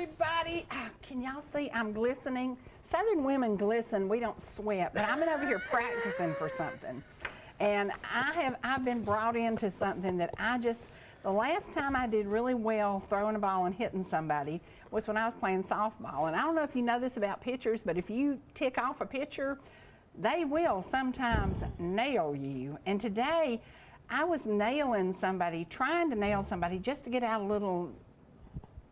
everybody. Can y'all see I'm glistening? Southern women glisten, we don't sweat, but I've been over here practicing for something. And I've been brought into something that the last time I did really well throwing a ball and hitting somebody was when I was playing softball. And I don't know if you know this about pitchers, but if you tick off a pitcher, they will sometimes nail you. And today, I was trying to nail somebody just to get out a little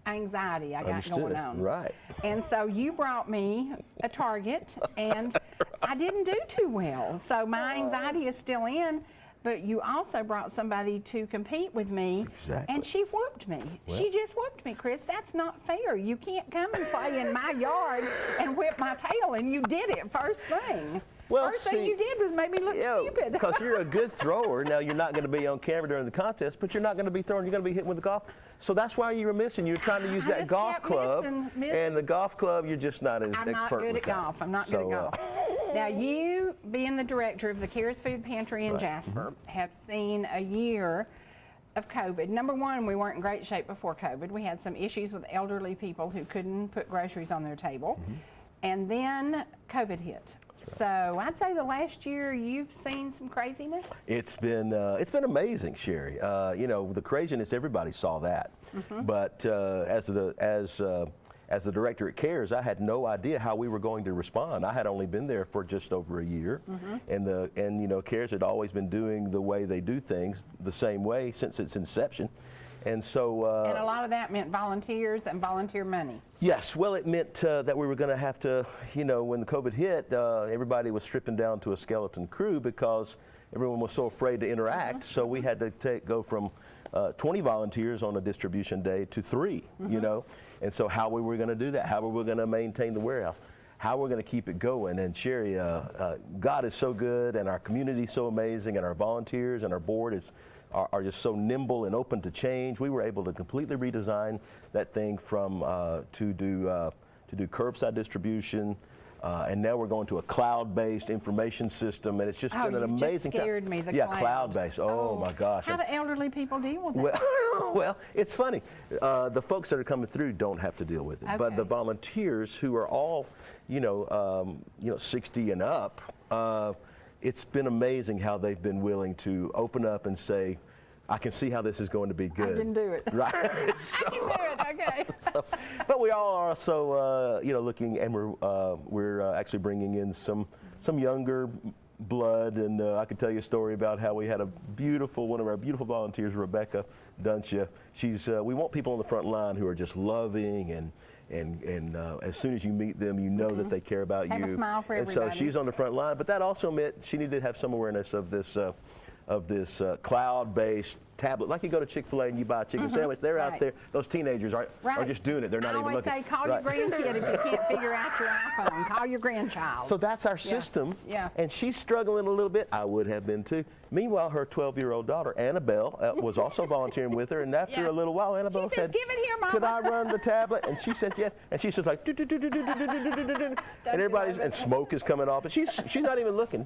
anxiety I got going on. Right. And so you brought me a target, and I didn't do too well. So my anxiety is still in, but you also brought somebody to compete with me, exactly. And she whooped me. Well, she just whooped me, Chris. That's not fair. You can't come and play in my yard and whip my tail, and you did it first thing. Well, First thing you did was make me look stupid. Because you're a good thrower. Now, you're not going to be on camera during the contest, but you're not going to be throwing. You're going to be hitting with the golf. So that's why you were missing. You were trying to use that golf club. Missing. And the golf club, you're just not as expert with. I'm not good at golf. I'm not good at golf. Now, you, being the director of the CARES Food Pantry in Jasper, have seen a year of COVID. Number one, we weren't in great shape before COVID. We had some issues with elderly people who couldn't put groceries on their table. And then COVID hit. So I'd say the last year you've seen some craziness. It's been amazing, Sherry. You know, the craziness, everybody saw that. But as the director at CARES, I had no idea how we were going to respond. I had only been there for just over a year, and you know, CARES had always been doing the way they do things the same way since its inception. And so, and a lot of that meant volunteers and volunteer money. Yes, well, it meant that we were going to have to, you know, when the COVID hit, everybody was stripping down to a skeleton crew because everyone was so afraid to interact. So we had to go from 20 volunteers on a distribution day to 3, you know. And so how we were going to do that, how we were going to maintain the warehouse, how we're going to keep it going. And Sherry, God is so good, and our community is so amazing, and our volunteers and our board are just so nimble and open to change. We were able to completely redesign that thing from to do curbside distribution, and now we're going to a cloud-based information system, and it's just been an amazing time. You just scared me, the cloud. Yeah, cloud-based. Oh my gosh. How do elderly people deal with it? Well, it's funny. The folks that are coming through don't have to deal with it, but the volunteers who are all, you know, 60 and up. It's been amazing how they've been willing to open up and say, I can see how this is going to be good. I can do it. Right. I can do it, okay. But we all are also, you know, looking, and we're actually bringing in some younger blood, and I could tell you a story about how we had one of our beautiful volunteers, Rebecca Duncia. We want people on the front line who are just loving and as soon as you meet them, you know that they care about you. Have a smile for everybody. And so she's on the front line, but that also meant she needed to have some awareness of this cloud-based tablet. Like you go to Chick-fil-A and you buy a chicken sandwich, they're out there, those teenagers are just doing it. They're not even looking. I always say, call your grandkid if you can't figure out your iPhone. Call your grandchild. So that's our system. Yeah. And she's struggling a little bit. I would have been too. Meanwhile, her 12-year-old daughter, Annabelle, was also volunteering with her. And after a little while, Annabelle said, give it here, Mama. Could I run the tablet? And she said yes. And she's just like, and everybody's, and smoke is coming off. And she's not even looking.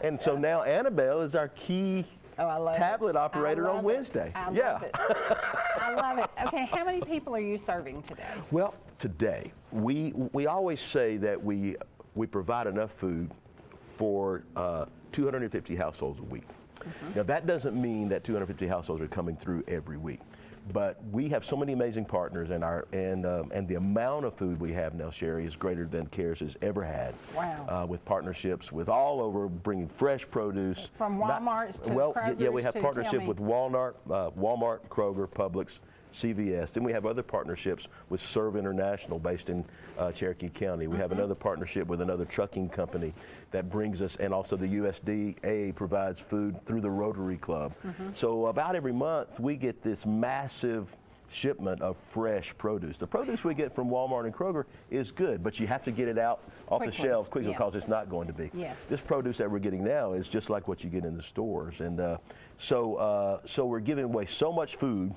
And so now Annabelle is our key tablet operator on Wednesday. I love it. I love it. Okay, how many people are you serving today? Well, today, we always say that we provide enough food for 250 households a week. Now, that doesn't mean that 250 households are coming through every week. But we have so many amazing partners, and the amount of food we have now, Sherry, is greater than CARES has ever had. Wow. With partnerships with all over, bringing fresh produce. From Walmart's to Kroger's. Yeah, we have partnership with Walmart, Kroger, Publix, CVS. Then we have other partnerships with Serve International based in Cherokee County. We have another partnership with another trucking company that brings us, and also the USDA provides food through the Rotary Club. So about every month we get this massive shipment of fresh produce. The produce we get from Walmart and Kroger is good, but you have to get it out off the shelves quickly because it's not going to be. This produce that we're getting now is just like what you get in the stores. And so we're giving away so much food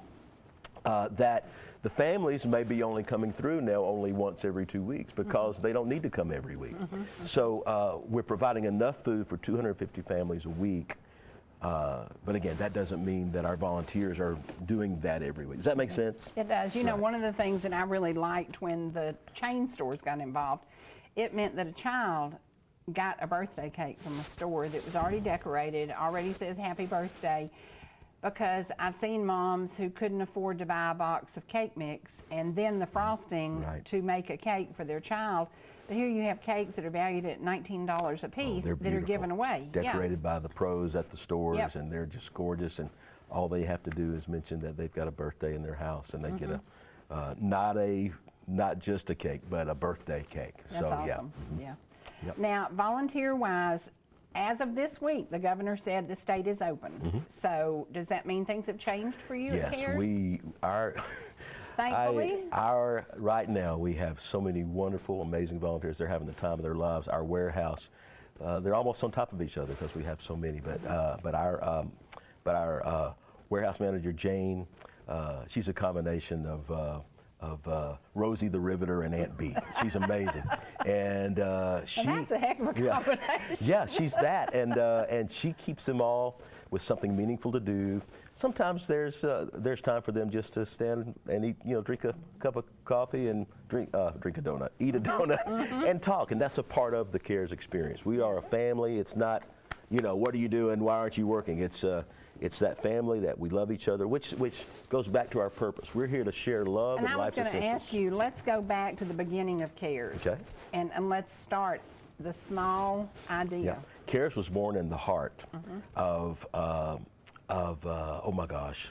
that the families may be only coming through now only once every 2 weeks because they don't need to come every week. So we're providing enough food for 250 families a week But again, that doesn't mean that our volunteers are doing that every week. Does that make sense? It does. You know, one of the things that I really liked when the chain stores got involved, it meant that a child got a birthday cake from the store that was already decorated, already says happy birthday, because I've seen moms who couldn't afford to buy a box of cake mix and then the frosting to make a cake for their child. But here you have cakes that are valued at $19 a piece that are given away. Decorated by the pros at the stores, and they're just gorgeous. And all they have to do is mention that they've got a birthday in their house, and they get a not just a cake, but a birthday cake. That's awesome. Now, volunteer-wise, as of this week, the governor said the state is open. So does that mean things have changed for you at CARES? Thankfully? Right now, we have so many wonderful, amazing volunteers. They're having the time of their lives. Our warehouse, they're almost on top of each other because we have so many. But our warehouse manager, Jane, she's a combination of Rosie the Riveter and Aunt Bee. She's amazing. And that's a heck of a combination. Yeah, she's that. And she keeps them all with something meaningful to do. Sometimes there's time for them just to stand and eat, drink a cup of coffee and drink a donut, eat a donut, and talk. And that's a part of the CARES experience. We are a family. It's not, what are you doing? Why aren't you working? It's that family that we love each other, which goes back to our purpose. We're here to share love and life's essentials. And I was going to ask you, let's go back to the beginning of CARES. Okay. And let's start the small idea. Yeah. CARES was born in the heart of oh my gosh.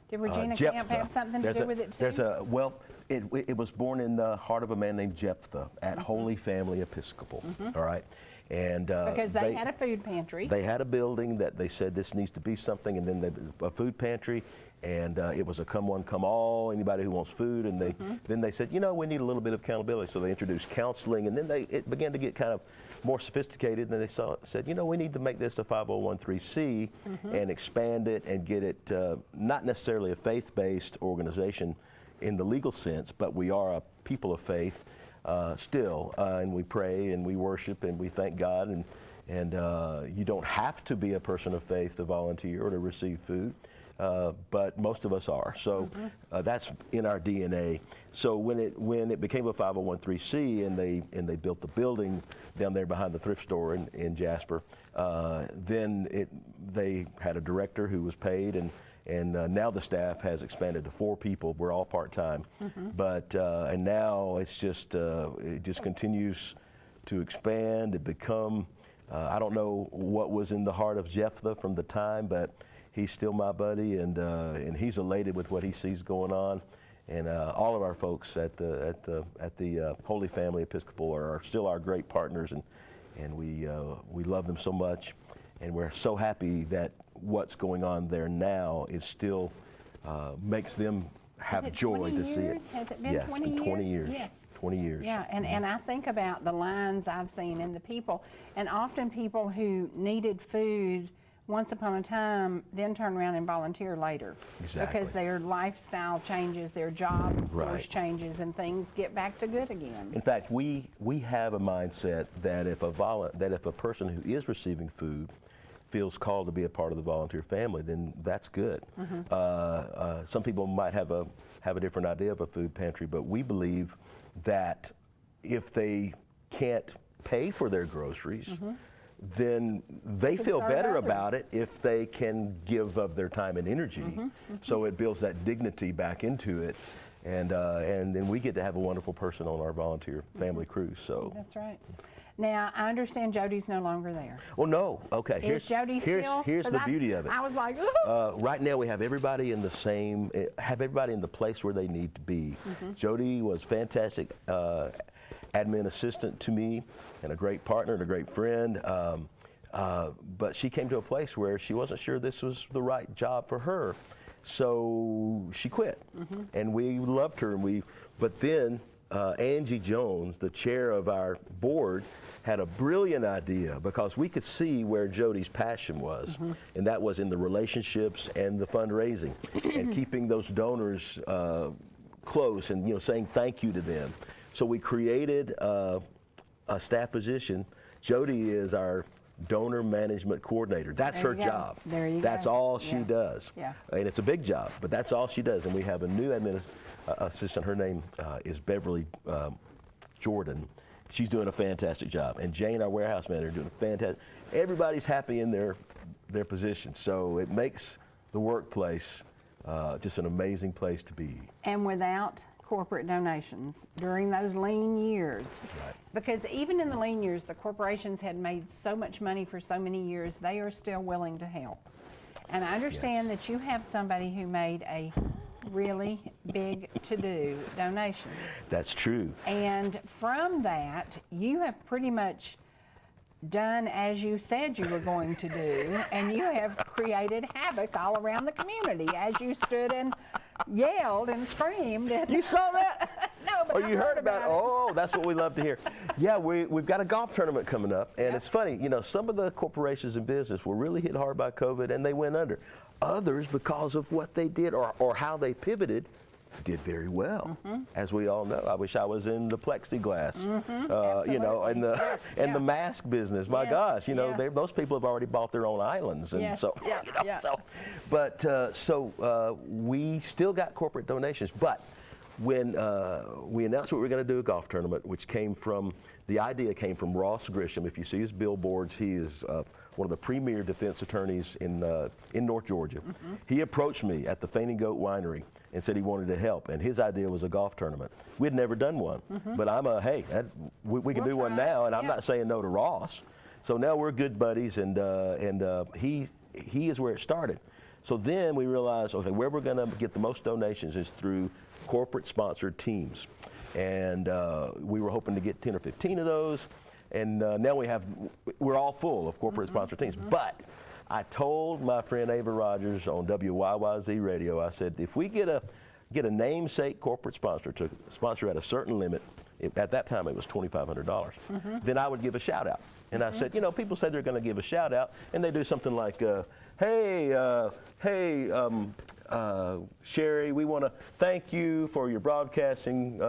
Did Regina Camp have something to do with it too? It was born in the heart of a man named Jephthah at Holy Family Episcopal. All right. And because they had a food pantry. They had a building that they said this needs to be something, and then a food pantry, and it was a come one, come all, anybody who wants food, and then they said, we need a little bit of accountability, so they introduced counseling, and then it began to get kind of more sophisticated, and then they said, we need to make this a 501(c) and expand it and get it not necessarily a faith-based organization in the legal sense, but we are a people of faith. Still, and we pray and we worship and we thank God, and you don't have to be a person of faith to volunteer or to receive food, but most of us are. So that's in our DNA. So when it became a 501(c) and they built the building down there behind the thrift store in Jasper, then they had a director who was paid, and now the staff has expanded to 4 people. We're all part-time, but and now it just continues to expand. It become I don't know what was in the heart of Jephthah from the time, but he's still my buddy, and he's elated with what he sees going on. And all of our folks at the Holy Family Episcopal are still our great partners, and we love them so much, and we're so happy that what's going on there now is still makes them have joy to see it. Has it been yes, 20 years? It's been 20 years. Yes. 20 years. Yeah, and I think about the lines I've seen and the people, and often people who needed food once upon a time then turn around and volunteer later. Exactly. Because their lifestyle changes, their job source changes, and things get back to good again. In fact, we have a mindset that if a person who is receiving food feels called to be a part of the volunteer family, then that's good. Some people might have a different idea of a food pantry, but we believe that if they can't pay for their groceries, then they feel better about it if they can give of their time and energy. So it builds that dignity back into it, and then we get to have a wonderful person on our volunteer family crew. So that's right. Now, I understand Jody's no longer there. Oh, no. Okay. Is Jody still? Here's the beauty of it. I was like, right now we have everybody in the place where they need to be. Jody was fantastic admin assistant to me and a great partner and a great friend. But she came to a place where she wasn't sure this was the right job for her. So she quit. And we loved her. But then Angie Jones, the chair of our board, had a brilliant idea, because we could see where Jody's passion was, and that was in the relationships and the fundraising and keeping those donors close and saying thank you to them. So we created a staff position. Jody is our donor management coordinator. That's her There you go. job. There you That's go. all she Yeah. does. Yeah. And it's a big job, but that's all she does. And we have a new assistant. Her name is Beverly Jordan. She's doing a fantastic job. And Jane, our warehouse manager, doing a fantastic. Everybody's happy in their position. So it makes the workplace just an amazing place to be. And without corporate donations during those lean years. Right. Because even in the lean years, the corporations had made so much money for so many years, they are still willing to help. And I understand that you have somebody who made a really big to-do donation. That's true. And from that, you have pretty much done as you said you were going to do, and you have created havoc all around the community as you stood and yelled and screamed. And You saw that? no, but Or I you heard about it? it. Oh, that's what we love to hear. Yeah, we've got a golf tournament coming up, and Yep. it's funny, some of the corporations in business were really hit hard by COVID, and they went under. Others, because of what they did or how they pivoted, did very well, as we all know. I wish I was in the plexiglass, and the Yeah. the mask business. My Yes, gosh, yeah. those people have already bought their own islands, and Yes, so yeah, yeah. so we still got corporate donations, but when we announced what we were going to do a golf tournament, which the idea came from Ross Grisham. If you see his billboards, he is one of the premier defense attorneys in North Georgia. He approached me at the Fainting Goat Winery and said he wanted to help, and his idea was a golf tournament. We had never done one, but we can We'll do one try it. now, and I'm Yeah. not saying no to Ross. So now we're good buddies, and he is where it started. So then we realized, okay, where we're going to get the most donations is through corporate sponsored teams. And we were hoping to get 10 or 15 of those. And now we're all full of corporate sponsored teams. But I told my friend Ava Rogers on WYYZ radio, I said, if we get a namesake corporate sponsor to sponsor at a certain limit, at that time it was $2,500, then I would give a shout out. And I said, people say they're going to give a shout out, and they do something like, hey, Sherry, we want to thank you for your broadcasting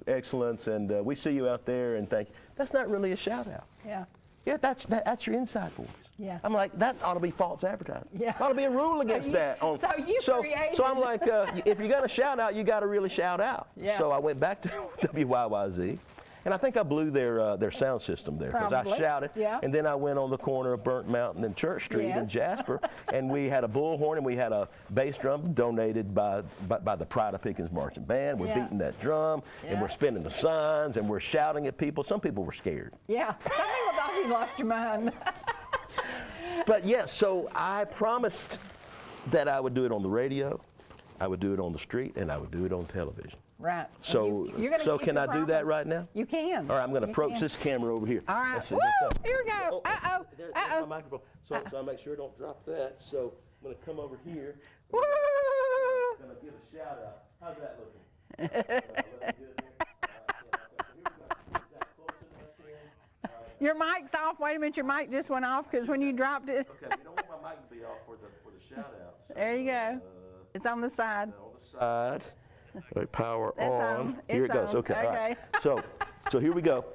excellence, and we see you out there, and thank you. That's not really a shout out. Yeah. Yeah, that's your inside voice. Yeah. I'm like, that ought to be false advertising. Yeah. Ought to be a rule against that. So I'm like, if you're going to shout out, you got to really shout out. Yeah. So I went back to WYYZ. And I think I blew their sound system there because I Probably. shouted. Yeah. And then I went on the corner of Burnt Mountain and Church Street in Yes. Jasper, and we had a bullhorn and we had a bass drum donated by the Pride of Pickens Marching Band. We're Yeah. beating that drum, and Yeah. we're spinning the signs, and we're shouting at people. Some people were scared. Yeah. Some people thought you lost your mind. But yes, so I promised that I would do it on the radio, I would do it on the street, and I would do it on television. Right. So, You're gonna keep can your I do that promise. right now? You can. All right, I'm going to You approach can. this camera over here. All right. Let's see, Woo! what's up? Here we go. Uh-oh. There's Uh-oh. my microphone. So I make sure I don't drop that. So I'm going to come over here. Woo! I'm going to give a shout out. How's that looking? Looking good here? Is that close enough here? Your mic's off. Wait a minute. Your mic just went off because when you dropped it. Okay, we don't want my mic to be off for the shout out. So, There you go. It's on the side. on the side. All right, power It's on. on. Here It's it goes. on. Okay. All right. Okay. So here we go.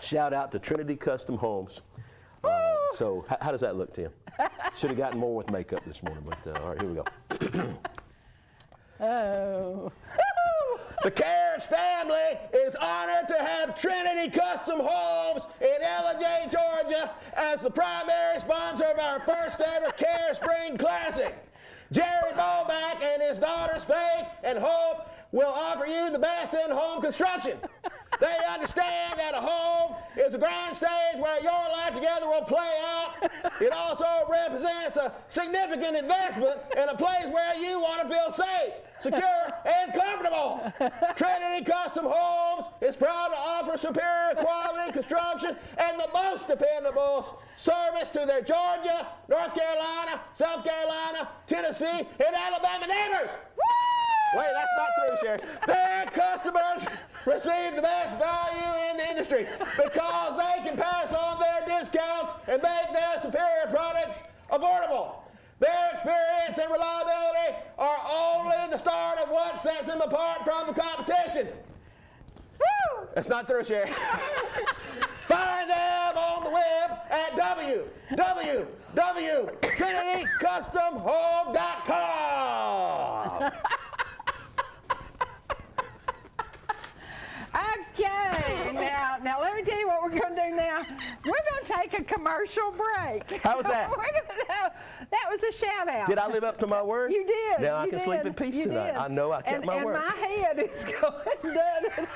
Shout out to Trinity Custom Homes. So how does that look, Tim? Should have gotten more with makeup this morning, but all right, here we go. Oh. The Karras family is honored to have Trinity Custom Homes in LJ, Georgia as the primary sponsor of our first ever Karras Spring Classic. Jerry Boback and his daughters Faith and Hope will offer you the best in home construction. They understand that a home is a grand stage where your life together will play out. It also represents a significant investment in a place where you want to feel safe, secure, and comfortable. Trinity Custom Homes is proud to offer superior quality construction and the most dependable service to their Georgia, North Carolina, South Carolina, Tennessee, and Alabama neighbors. Wait, that's not true, Sherry. Their customers receive the best value in the industry because they can pass on their discounts and make their superior products affordable. Their experience and reliability are only the start of what sets them apart from the competition. Woo! That's not true, Sherry. Find them on the web at www.trinitycustomhome.com. Okay, now let me tell you what we're going to do now. We're going to take a commercial break. How was that? That was a shout out. Did I live up to my word? You did. Now I can sleep in peace tonight. I know I kept my word. And my head is going down.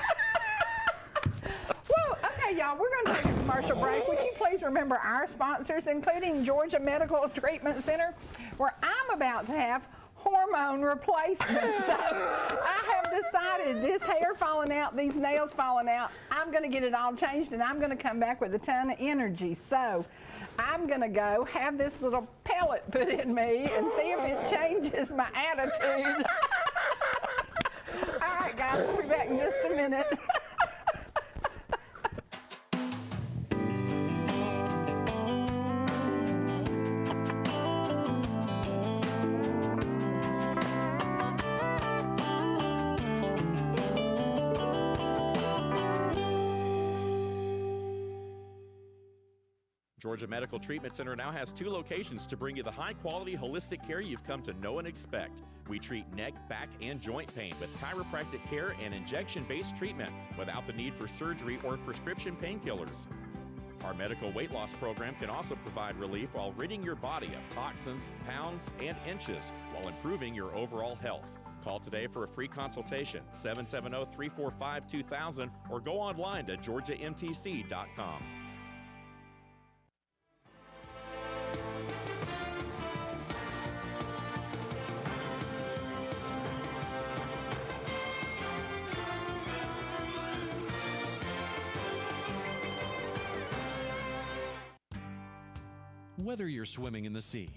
Well, okay, y'all, we're going to take a commercial break. Would you please remember our sponsors, including Georgia Medical Treatment Center, where I'm about to have hormone replacement. So I have decided this hair falling out, these nails falling out, I'm going to get it all changed, and I'm going to come back with a ton of energy. So I'm going to go have this little pellet put in me and see if it changes my attitude. All right, guys, we'll be back in just a minute. Georgia Medical Treatment Center now has 2 locations to bring you the high-quality holistic care you've come to know and expect. We treat neck, back, and joint pain with chiropractic care and injection-based treatment without the need for surgery or prescription painkillers. Our medical weight loss program can also provide relief while ridding your body of toxins, pounds, and inches while improving your overall health. Call today for a free consultation, 770-345-2000, or go online to georgiamtc.com. Whether you're swimming in the sea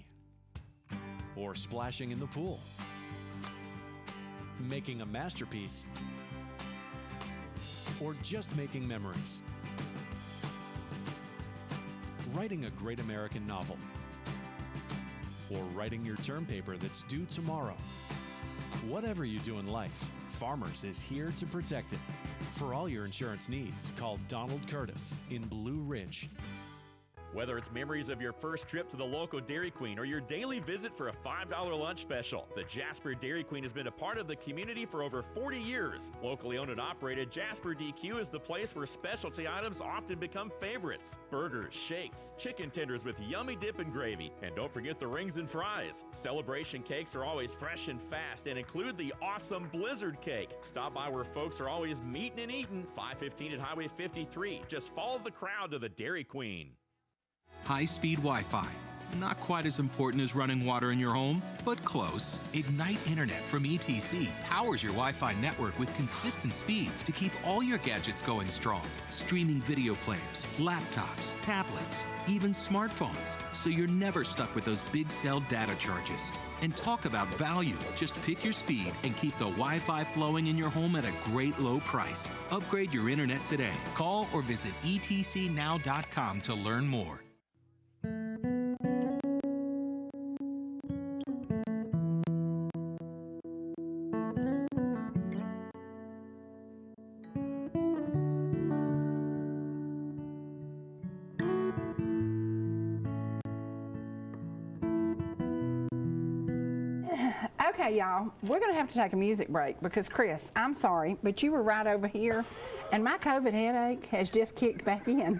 or splashing in the pool, making a masterpiece, or just making memories, writing a great American novel, or writing your term paper that's due tomorrow. Whatever you do in life, Farmers is here to protect it. For all your insurance needs, call Donald Curtis in Blue Ridge. Whether it's memories of your first trip to the local Dairy Queen or your daily visit for a $5 lunch special, the Jasper Dairy Queen has been a part of the community for over 40 years. Locally owned and operated, Jasper DQ is the place where specialty items often become favorites. Burgers, shakes, chicken tenders with yummy dip and gravy, and don't forget the rings and fries. Celebration cakes are always fresh and fast and include the awesome Blizzard cake. Stop by where folks are always meeting and eating, 515 at Highway 53. Just follow the crowd to the Dairy Queen. High-speed Wi-Fi. Not quite as important as running water in your home, but close. Ignite Internet from ETC powers your Wi-Fi network with consistent speeds to keep all your gadgets going strong. Streaming video players, laptops, tablets, even smartphones, so you're never stuck with those big cell data charges. And talk about value. Just pick your speed and keep the Wi-Fi flowing in your home at a great low price. Upgrade your internet today. Call or visit etcnow.com to learn more. Okay, y'all, we're going to have to take a music break because, Chris, I'm sorry, but you were right over here, and my COVID headache has just kicked back in.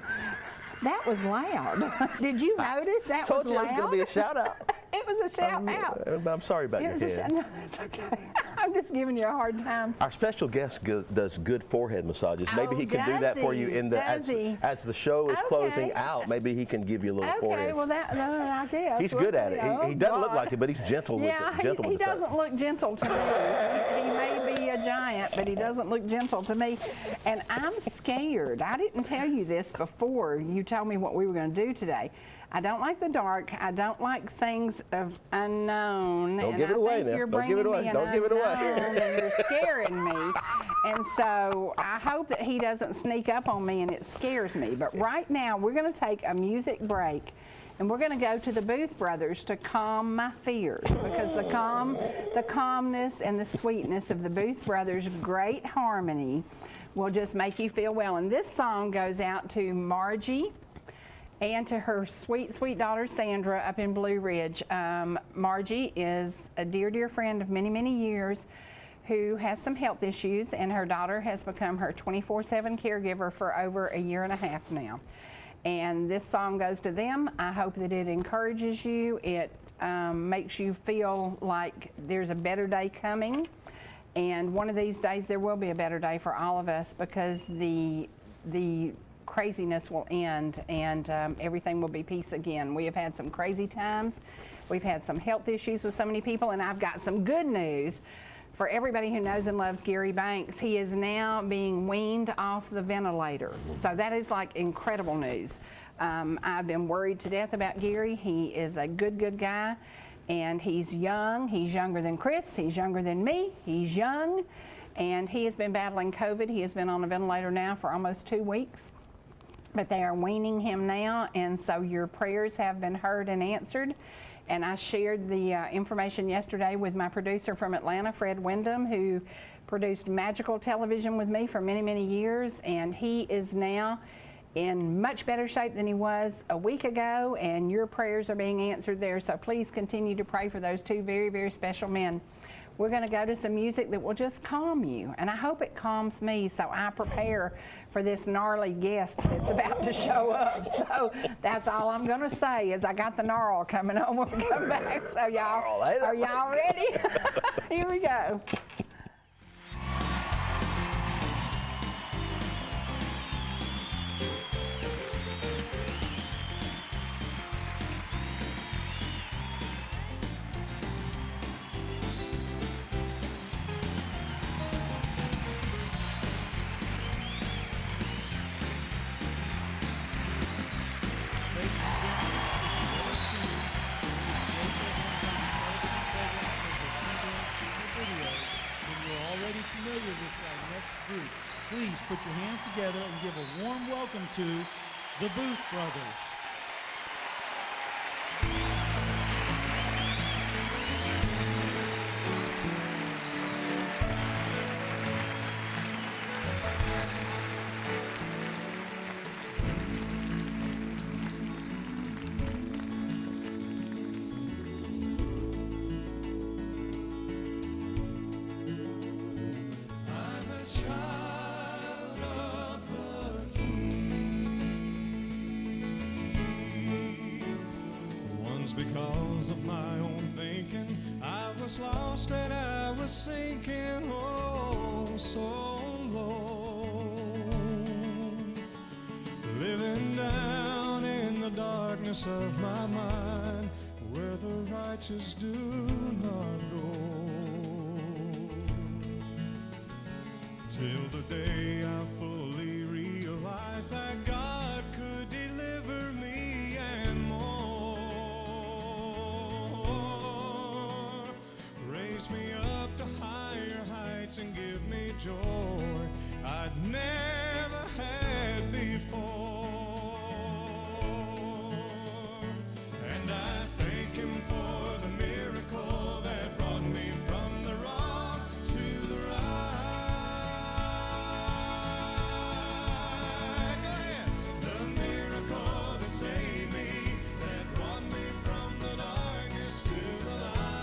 That was loud. Did you notice that was loud? Told you it was going to be a shout-out. It was a shout-out. I'm sorry about your head. No, that's okay. I'm just giving you a hard time. Our special guest does good forehead massages. Maybe he can do that for you in the as the show is closing out. Maybe he can give you a little forehead. Okay, well I guess. He's good at it. He doesn't look like it, but he's gentle with it. He doesn't look gentle to me. He may be a giant, but he doesn't look gentle to me. And I'm scared. I didn't tell you this before you told me what we were going to do today. I don't like the dark. I don't like things of unknown. Don't give it away now. Don't give it away. Don't give it away. And you're scaring me. And so I hope that he doesn't sneak up on me and it scares me. But right now we're going to take a music break. And we're going to go to the Booth Brothers to calm my fears, because the calmness and the sweetness of the Booth Brothers' great harmony will just make you feel well. And this song goes out to Margie And to her sweet, sweet daughter, Sandra, up in Blue Ridge. Margie is a dear, dear friend of many, many years who has some health issues, and her daughter has become her 24/7 caregiver for over a year and a half now. And this song goes to them. I hope that it encourages you. It makes you feel like there's a better day coming. And one of these days there will be a better day for all of us, because the craziness will end, and everything will be peace again. We have had some crazy times. We've had some health issues with so many people, and I've got some good news for everybody who knows and loves Gary Banks. He is now being weaned off the ventilator. So that is like incredible news. I've been worried to death about Gary. He is a good, good guy, and he's young. He's younger than Chris. He's younger than me. He's young, and he has been battling COVID. He has been on a ventilator now for almost 2 weeks. But they are weaning him now, and so your prayers have been heard and answered. And I shared the information yesterday with my producer from Atlanta, Fred Wyndham, who produced Magical Television with me for many, many years. And he is now in much better shape than he was a week ago, and your prayers are being answered there. So please continue to pray for those two very, very special men. We're going to go to some music that will just calm you, and I hope it calms me, so I prepare for this gnarly guest that's about to show up. So that's all I'm going to say, is I got the gnarl coming on when we come back. So y'all, are y'all ready? Here we go. Please put your hands together and give a warm welcome to the Booth Brothers. Because of my own thinking, I was lost and I was sinking, oh, so low. Living down in the darkness of my mind, where the righteous do not go. Till the day I fully realized that God could deliver me and more. Raise me up to higher heights and give me joy I'd never had before. And I thank Him for the miracle that brought me from the wrong to the right. Go ahead. The miracle that saved me, that brought me from the darkness to the light.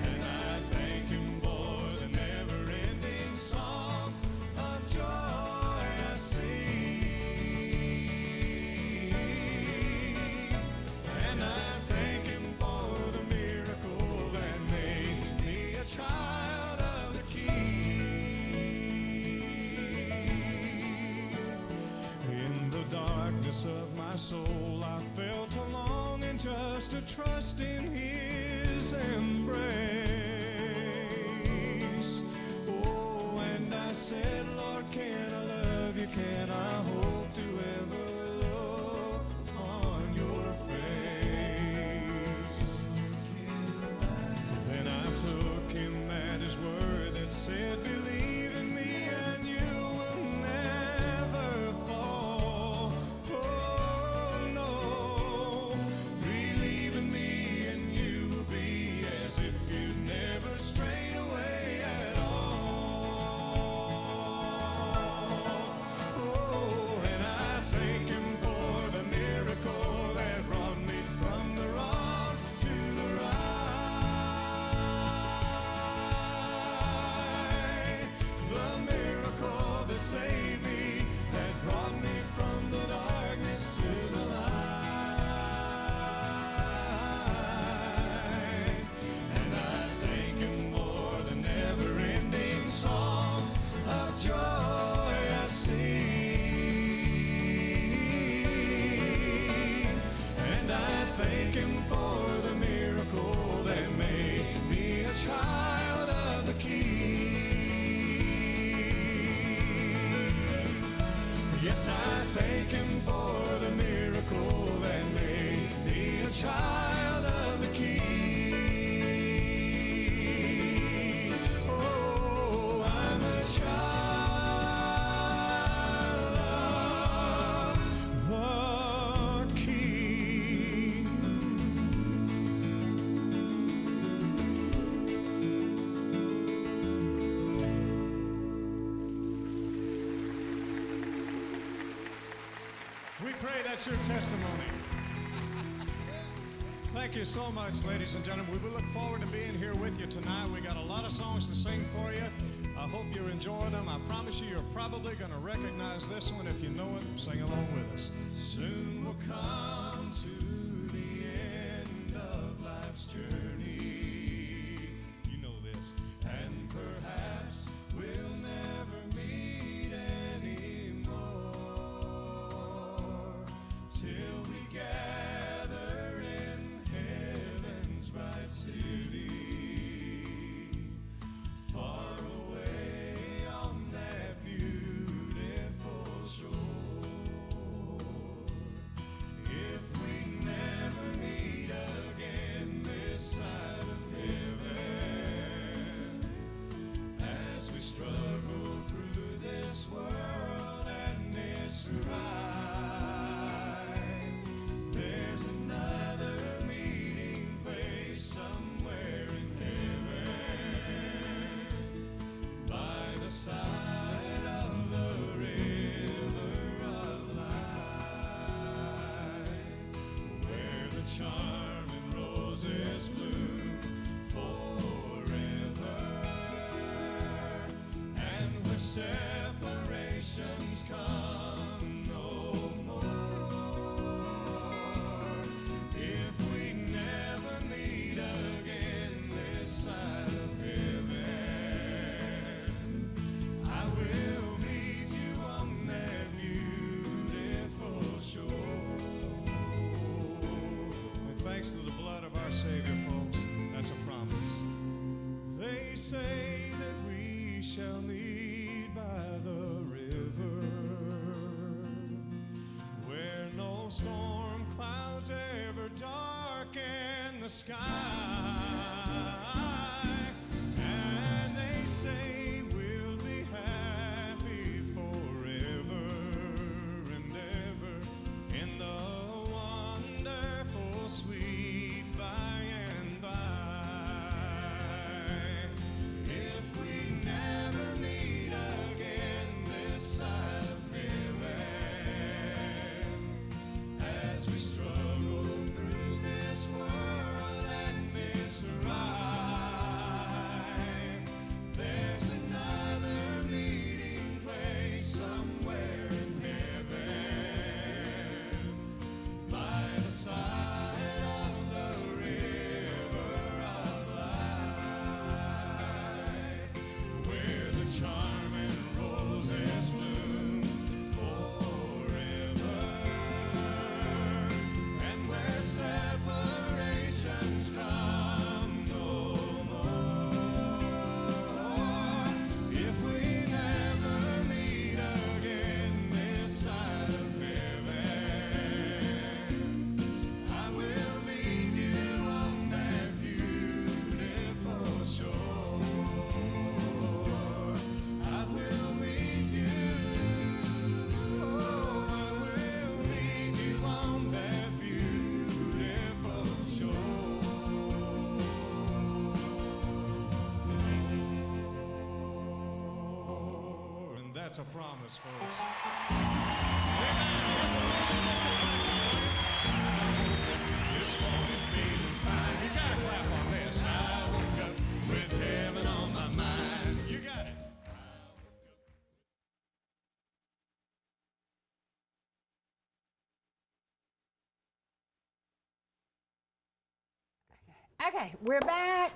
And I thank Him for the never-ending song of joy I sing. And I thank Him for the miracle that made me a child of the King. In the darkness of my soul, I felt a longing just to trust in His embrace. Oh, and I said, Lord, can I love You? Can I hope to ever look on Your face? Then I took Him at His word that said, believe in Me and you will never fall. Oh no, believe in Me and you will be as if you never strayed away at all. thank Him for the miracle that made me a child of the King. Yes, I thank Him for the miracle that made me a child of the King. Oh, I'm a child of the King. We pray that's your testimony. Thank you so much, ladies and gentlemen. We will look forward to being here with you tonight. We got a lot of songs to sing for you. I hope you enjoy them. I promise you, you're probably going to recognize this one. If you know it, sing along with us. Soon we'll come to the end of life's journey. You know this. And perhaps we'll never meet anymore till we gather in heaven's bright city, far away on that beautiful shore. If we never meet again this side of heaven, as we struggle through this world and its strife, there's another meeting place somewhere in heaven, by the side of the river of life, where the charming roses bloom forever, and where separations come no more. If we never meet again this side of heaven, I will meet you on that beautiful shore. And thanks to the blood of our Savior, folks, that's a promise. They say that we shall meet by the river, where no storm clouds ever darken the sky. And they say we'll be happy forever and ever in the wonderful sweet by and by. If we never meet again this side of heaven, as we struggle through this world and this ride, there's another meeting place somewhere in heaven, by the side of the river of life, where the charming roses bloom forever, and where separations come no more. If we never meet again this side of heaven, I will meet you on that beautiful shore. I will meet you. Oh, I will meet you on that beautiful shore. And that's a promise, folks. This morning feeling fine. You gotta clap on this. I woke up with heaven on my mind. You got it. Okay, we're back.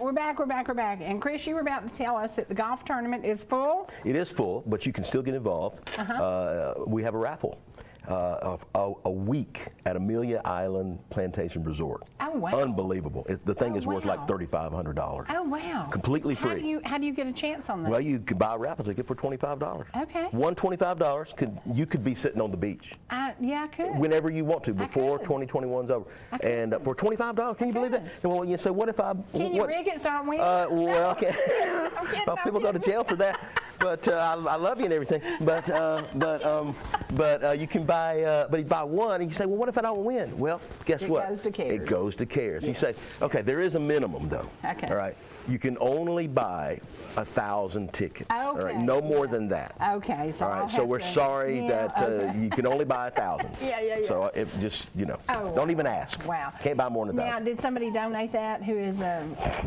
And Chris, you were about to tell us that the golf tournament is full. It is full, but you can still get involved. We have a raffle. a week at Amelia Island Plantation Resort. Oh, wow. Unbelievable. The thing is worth like wow. $3,500. Oh, wow. Completely free. How do you get a chance on that? Well, you could buy a raffle ticket for $25. Okay. One $25, you could be sitting on the beach. Yeah, I could. Whenever you want to, before could. 2021's over. I could. And for $25, can you believe that? And well, you say, what if I... Can you rig it so I win? Well, okay. I'm kidding, Well, I'm people go to kidding. jail for that. But I love you and everything. But you can buy. But you buy one, and you say, well, what if I don't win? Well, guess what? It goes to CARES. It goes to CARES. You say, okay, there is a minimum though. Okay. All right. You can only buy 1,000 tickets. All right. Okay. No more than that. Okay, so All right. I'll So have we're to- sorry yeah, that okay. you can only buy 1,000. Yeah. So it just Oh, don't even ask. Wow. Can't buy more than Now, 1,000. did somebody donate that who is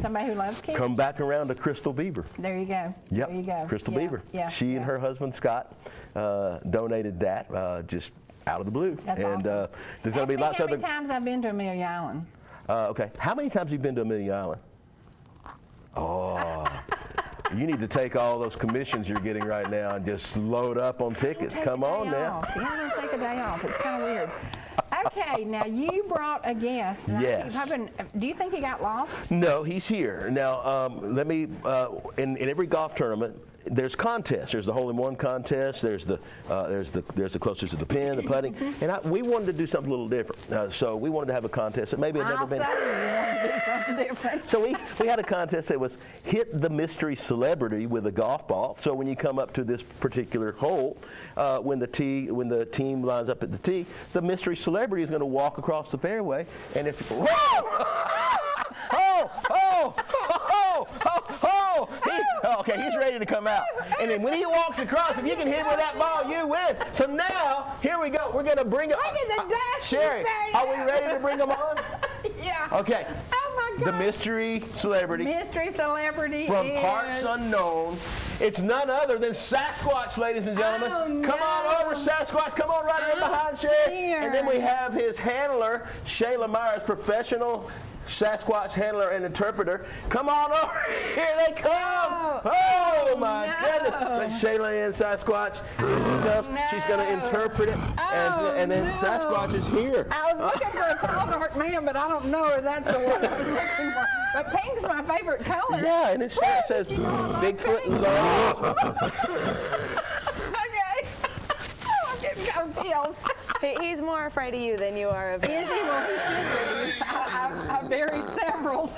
somebody who loves kids? Come back around to Crystal Beaver. There you go. Yep. There you go. Crystal Yeah, Beaver. Yeah. She and her husband Scott donated that just out of the blue. That's and awesome. there's going to be lots how of many other. times I've been to Amelia Island. Okay. How many times have you been to Amelia Island? Oh. You need to take all those commissions you're getting right now and just load up on tickets. Take Come a day on now. off. Yeah, I'm gonna take a day off. It's kind of weird. Okay, now you brought a guest. and I keep Yes. hoping- do you think he got lost? No, he's here. Now, let me, in every golf tournament, there's contests. There's the hole-in-one contest. There's the closest to the pin, the putting. And we wanted to do something a little different. So we wanted to have a contest that maybe had never I'll been. say you want to do something different. So we had a contest that was hit the mystery celebrity with a golf ball. So when you come up to this particular hole, when the team lines up at the tee, the mystery celebrity is going to walk across the fairway, and if okay, he's ready to come out. And then when he walks across, if you can hit with that ball, you win. So now, here we go. We're going to bring it. Look at the dash. Sherry, are we ready to bring them on? Yeah. Okay. Oh my God. The mystery celebrity Mystery celebrity from is... parts unknown. It's none other than Sasquatch, ladies and gentlemen. Oh, Come on over, Sasquatch. Come on right in behind Sherry. scared. And then we have his handler, Shayla Myers, professional Sasquatch handler and interpreter. Come on over. Here they come. Oh my goodness. Let Shayla in, Sasquatch. She's going to interpret it. And then Sasquatch is here. I was looking for a tall, dark man, but I don't know if that's the one I was looking for. But pink's my favorite color. Yeah, and it says Bigfoot and Lowe's. Okay. Oh, I'm getting cold chills. He's more afraid of you than you are of him. Is he? Well, he should be. I buried several.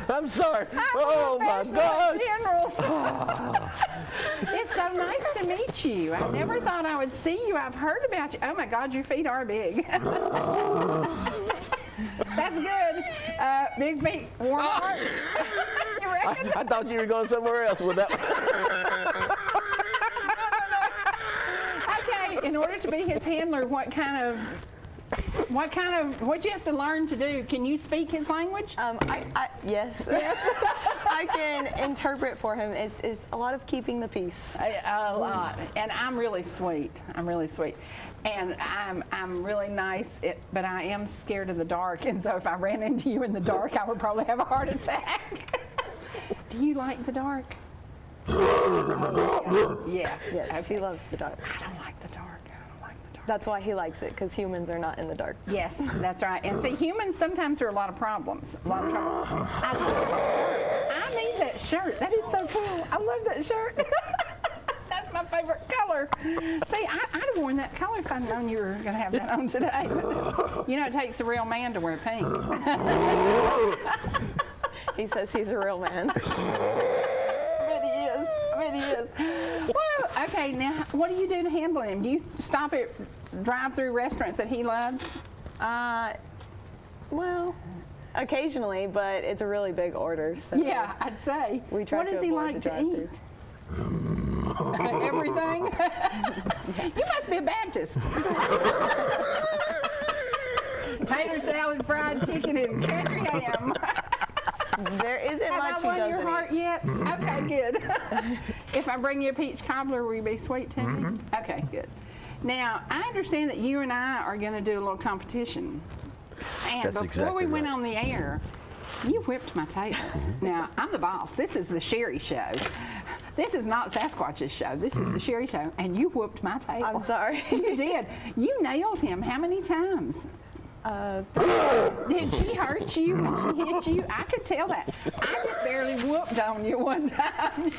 I'm sorry. Oh my gosh. Funerals. It's so nice to meet you. I never thought I would see you. I've heard about you. Oh my God, your feet are big. That's good. Big feet, warm heart. You reckon? I thought you were going somewhere else with that. Okay, in order to be his handler, what do you have to learn to do? Can you speak his language? Yes. Yes. I can interpret for him. It's a lot of keeping the peace. A lot. And I'm really sweet. And I'm really nice, but I am scared of the dark. And so if I ran into you in the dark, I would probably have a heart attack. Do you like the dark? Yeah. Yes, Okay. he loves the dark. I don't like the dark. That's why he likes it, because humans are not in the dark. Yes, that's right. And see, humans sometimes are a lot of problems, a lot of trouble. I need that shirt. That is so cool. I love that shirt. That's my favorite color. See, I'd have worn that color if I'd known you were going to have that on today. But, you know, it takes a real man to wear pink. He says he's a real man. I bet he is. Well, okay, now, what do you do to handle him? Do you stop at drive-through restaurants that he loves? Well, occasionally, but it's a really big order. So Yeah, I'd say. We try what to does he avoid like the to drive-thru. eat? Everything? You must be a Baptist. Tater salad, fried chicken, and country ham. There isn't Have much I he won doesn't your heart eat. yet? Okay, good. If I bring you a peach cobbler, will you be sweet to me? Okay, good. Now, I understand that you and I are going to do a little competition. And That's before exactly we went right. on the air, you whipped my tail. Now, I'm the boss. This is the Sherry Show. This is not Sasquatch's show. This is the Sherry Show, and you whooped my tail. I'm sorry. You did. You nailed him. How many times? Did she hurt you when she hit you? I could tell that. I just barely whooped on you one time.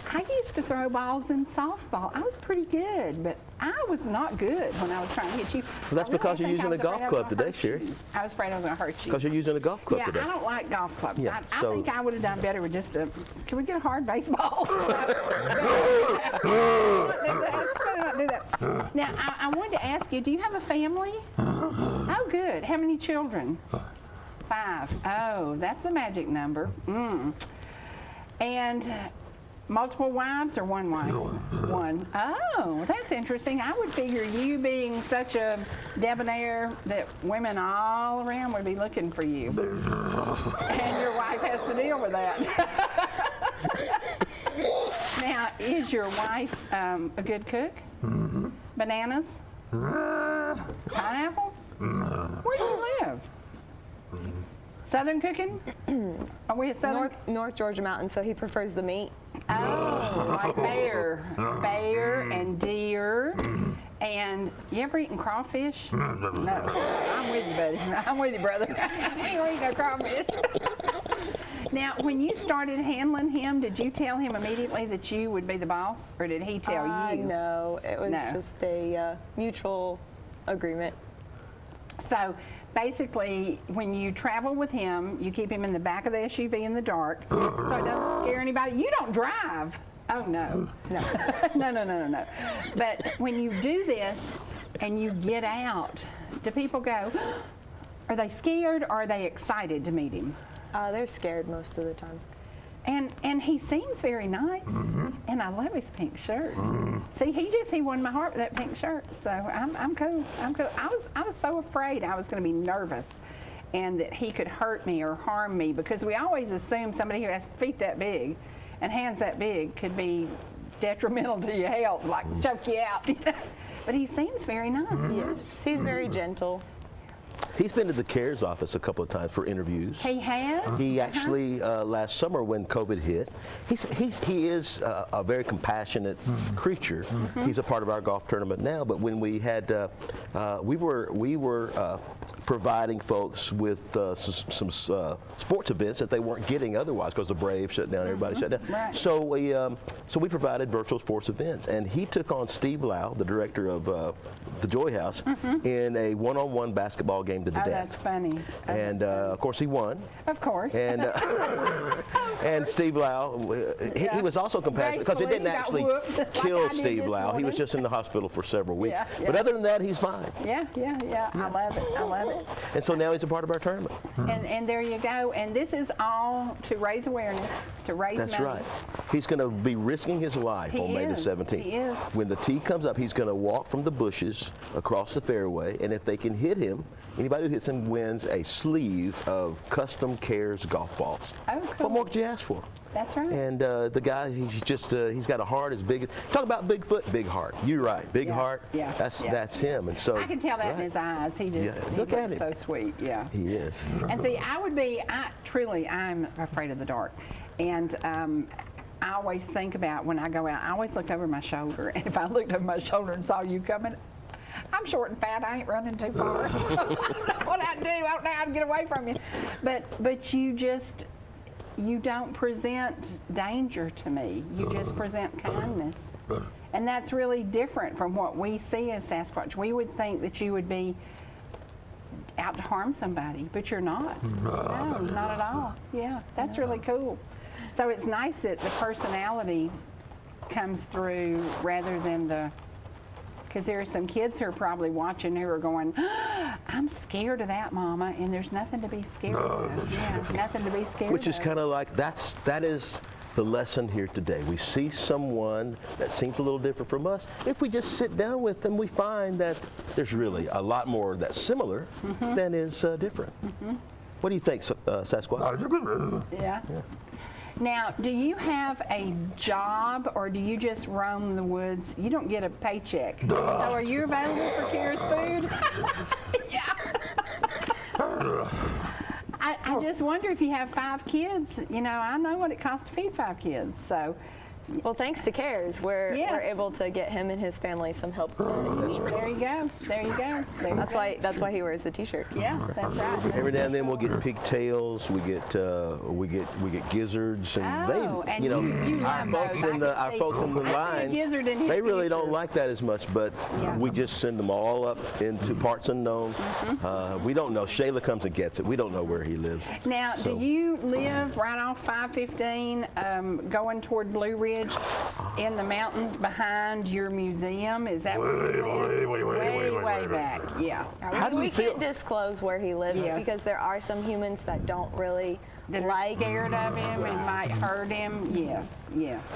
I used to throw balls in softball. I was pretty good, but I was not good when I was trying to hit you. Well, that's because you're using a golf club today, Sherry. I was afraid I was going to hurt you. Because you're using a golf club Yeah, today. I don't like golf clubs. Yeah, I so- think I would have done better with just a, can we get a hard baseball? Better not do that. Now, I wanted to ask you, do you have a family? Oh, good. How many children? 5. Oh, that's a magic number. And multiple wives or one wife? One. Oh, that's interesting. I would figure you being such a debonair that women all around would be looking for you. And your wife has to deal with that. Now, is your wife a good cook? Bananas? Pineapple? Where do you live? Southern cooking? Are we at Southern? North Georgia mountain, so he prefers the meat. Oh, like bear and deer. And you ever eaten crawfish? No. I'm with you, buddy. I'm with you, brother. You don't eat no crawfish. Now, when you started handling him, did you tell him immediately that you would be the boss, or did he tell you? No, it was No. just a mutual agreement. So basically, when you travel with him, you keep him in the back of the SUV in the dark, so it doesn't scare anybody. You don't drive. Oh, no. No. But when you do this and you get out, do people go, are they scared or are they excited to meet him? They're scared most of the time. And he seems very nice, and I love his pink shirt. See, he won my heart with that pink shirt. So I'm cool. I was so afraid I was going to be nervous, and that he could hurt me or harm me, because we always assume somebody who has feet that big and hands that big could be detrimental to your health, like choke you out. But he seems very nice. Yes, he's very gentle. He's been to the CARES office a couple of times for interviews. He has? He actually, last summer when COVID hit, he is a very compassionate creature. He's a part of our golf tournament now, but when we had, we were providing folks with some sports events that they weren't getting otherwise, because the Braves shut down, everybody shut down. Right. So we provided virtual sports events, and he took on Steve Lau, the director of the Joy House, in a one-on-one basketball game to the death. That's funny. And of course he won. Of course. And and Steve Lau, he was also compassionate, because it didn't actually kill Steve Lau. He was just in the hospital for several weeks. Yeah. But other than that, he's fine. Yeah. I love it. And so now he's a part of our tournament. And there you go. And this is all to raise awareness, to raise That's money. right. He's going to be risking his life He on May the is. 17th. He is. When the tee comes up, he's going to walk from the bushes across the fairway, and if they can hit him, anybody who hits him wins a sleeve of custom CARES golf balls. Oh, cool. What more could you ask for? That's right. And the guy, he's got a heart as big as, talk about Bigfoot, big heart. You're right, big heart. Yeah. That's him. And so I can tell that in right. his eyes. He just he Look at looks him. so sweet. Yeah. He is. And see, I'm afraid of the dark. And I always think about when I go out, I always look over my shoulder. And if I looked over my shoulder and saw you coming, I'm short and fat. I ain't running too far. What I do, I don't know how to get away from you. But you don't present danger to me. You just present kindness. And that's really different from what we see as Sasquatch. We would think that you would be out to harm somebody, but you're not. No, not at all. Yeah, that's really cool. So it's nice that the personality comes through rather than because there are some kids who are probably watching who are going, I'm scared of that, Mama, and there's nothing to be scared of. Yeah, nothing to be scared of. Which is kind of like, that is the lesson here today. We see someone that seems a little different from us. If we just sit down with them, we find that there's really a lot more that's similar than is different. What do you think, Sasquatch? Yeah. Now, do you have a job, or do you just roam the woods? You don't get a paycheck. So are you available for CARES food? Yeah. I just wonder if you have 5 kids, you know, I know what it costs to feed 5 kids, so. Well, thanks to CARES, we're Yes. able to get him and his family some help. There you go. There you go. There you go. That's why he wears the T-shirt. Yeah, that's right. Every now and then we'll get pigtails, we get gizzards, and Oh, they, and you know, you our love folks those. in I the can our see- folks in the I see a line, gizzard in his they really don't future. like that as much, but Yeah. we just send them all up into parts unknown. We don't know. Shayla comes and gets it. We don't know where he lives. Now, So- do you live right off 515, going toward Blue Ridge, in the mountains behind your museum? Is that where you live? Way back. Yeah. How do we you feel? can't disclose where he lives Yes. because there are some humans that don't really That are like. scared of him and might hurt him. Yes, yes.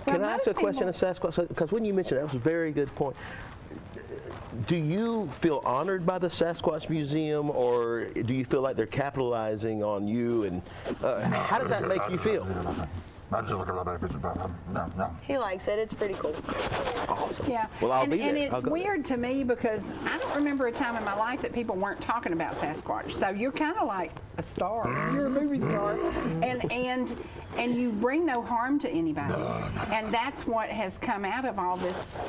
Well, Can I ask most a question of people- Sasquatch? Because when you mentioned that was a very good point. Do you feel honored by the Sasquatch Museum, or do you feel like they're capitalizing on you? And how does that make you feel? No. He likes it. It's pretty cool. Awesome. Yeah. Well, I'll and, be there. And it's I'll go there. weird to me because I don't remember a time in my life that people weren't talking about Sasquatch. So you're kind of like a star. You're a movie star, and you bring no harm to anybody. And that's what has come out of all this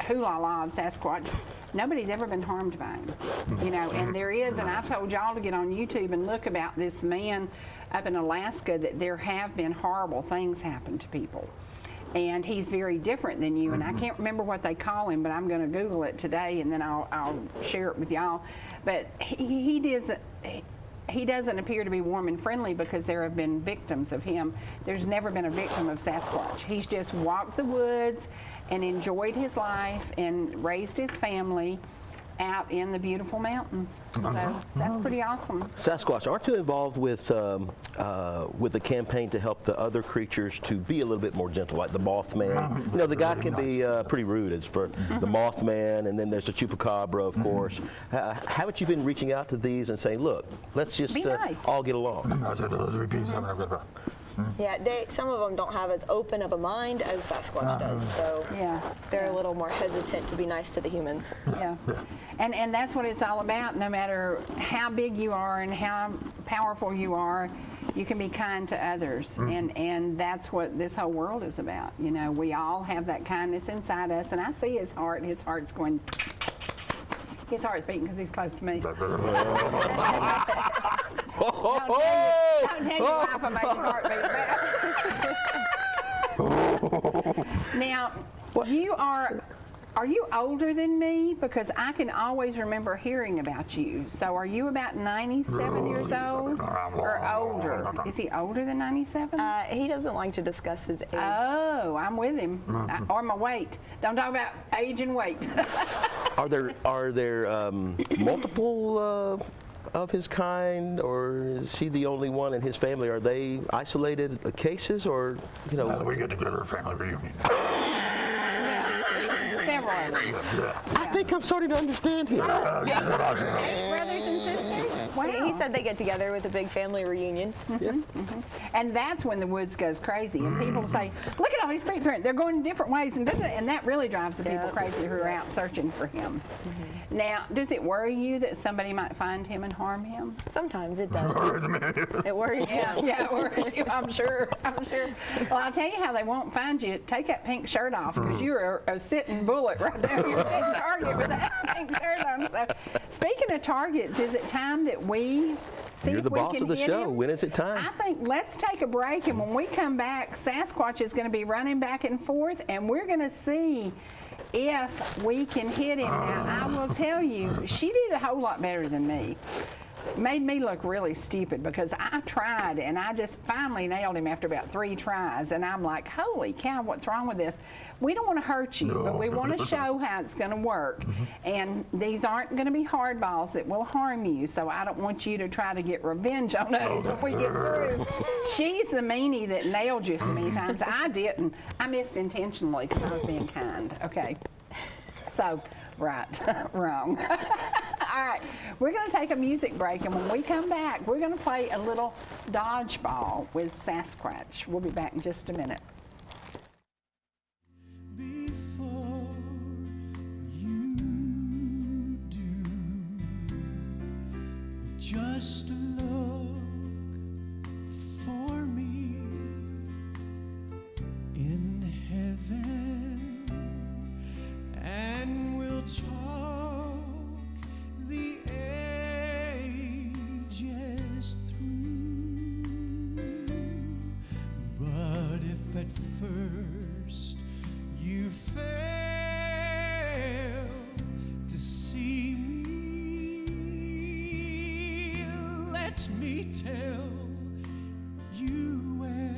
hoo-la-la of Sasquatch. Nobody's ever been harmed by him, you know. And there is, and I told y'all to get on YouTube and look about this man up in Alaska, that there have been horrible things happen to people. And he's very different than you, and I can't remember what they call him, but I'm going to Google it today, and then I'll share it with y'all. But he doesn't appear to be warm and friendly because there have been victims of him. There's never been a victim of Sasquatch. He's just walked the woods and enjoyed his life and raised his family out in the beautiful mountains. So that's pretty awesome. Sasquatch, aren't you involved with a campaign to help the other creatures to be a little bit more gentle, like the Mothman? You know, the guy can be pretty rude. As for the Mothman, and then there's the Chupacabra, of course. Haven't you been reaching out to these and saying, look, let's just Be nice. all get along? Yeah, some of them don't have as open of a mind as Sasquatch does, so Yeah. they're a little more hesitant to be nice to the humans. Yeah. And that's what it's all about. No matter how big you are and how powerful you are, you can be kind to others. And that's what this whole world is about. You know, we all have that kindness inside us. And I see his heart. His heart's going, his heart's beating because he's close to me. Don't tell your wife I made your heart beat back. Now, are you older than me? Because I can always remember hearing about you. So are you about 97 years old or older? Is he older than 97? He doesn't like to discuss his age. Oh, I'm with him. Or my weight. Don't talk about age and weight. Are there multiple of his kind, or is he the only one in his family? Are they isolated cases, or you know? We get together a family reunion. Several of them. I think I'm starting to understand him. Brothers and sisters? Wow. He said they get together with a big family reunion. And that's when the woods goes crazy, and people say, look at all these footprints, they're going different ways, and that really drives the people crazy who are out searching for him. Now, does it worry you that somebody might find him and harm him? Sometimes it does. It worries him. Yeah, it worries you, I'm sure. Well, I'll tell you how they won't find you. Take that pink shirt off, because you're a sitting bullet right there. You're a sitting target with that pink shirt on. So, speaking of targets, is it time that we see You're if the we boss can of the hit show. him? When is it time? I think let's take a break, and when we come back, Sasquatch is going to be running back and forth, and we're going to see if we can hit him. Now, I will tell you, she did a whole lot better than me. Made me look really stupid because I tried, and I just finally nailed him after about 3 tries, and I'm like, holy cow, what's wrong with this? We don't want to hurt you, but we want to show how it's going to work. And these aren't going to be hard balls that will harm you, so I don't want you to try to get revenge on us when we get through. She's the meanie that nailed you so many times. I didn't. I missed intentionally because I was being kind. Okay. So, right, wrong. All right, we're going to take a music break, and when we come back, we're going to play a little dodgeball with Sasquatch. We'll be back in just a minute. Before you do, just love let me tell you where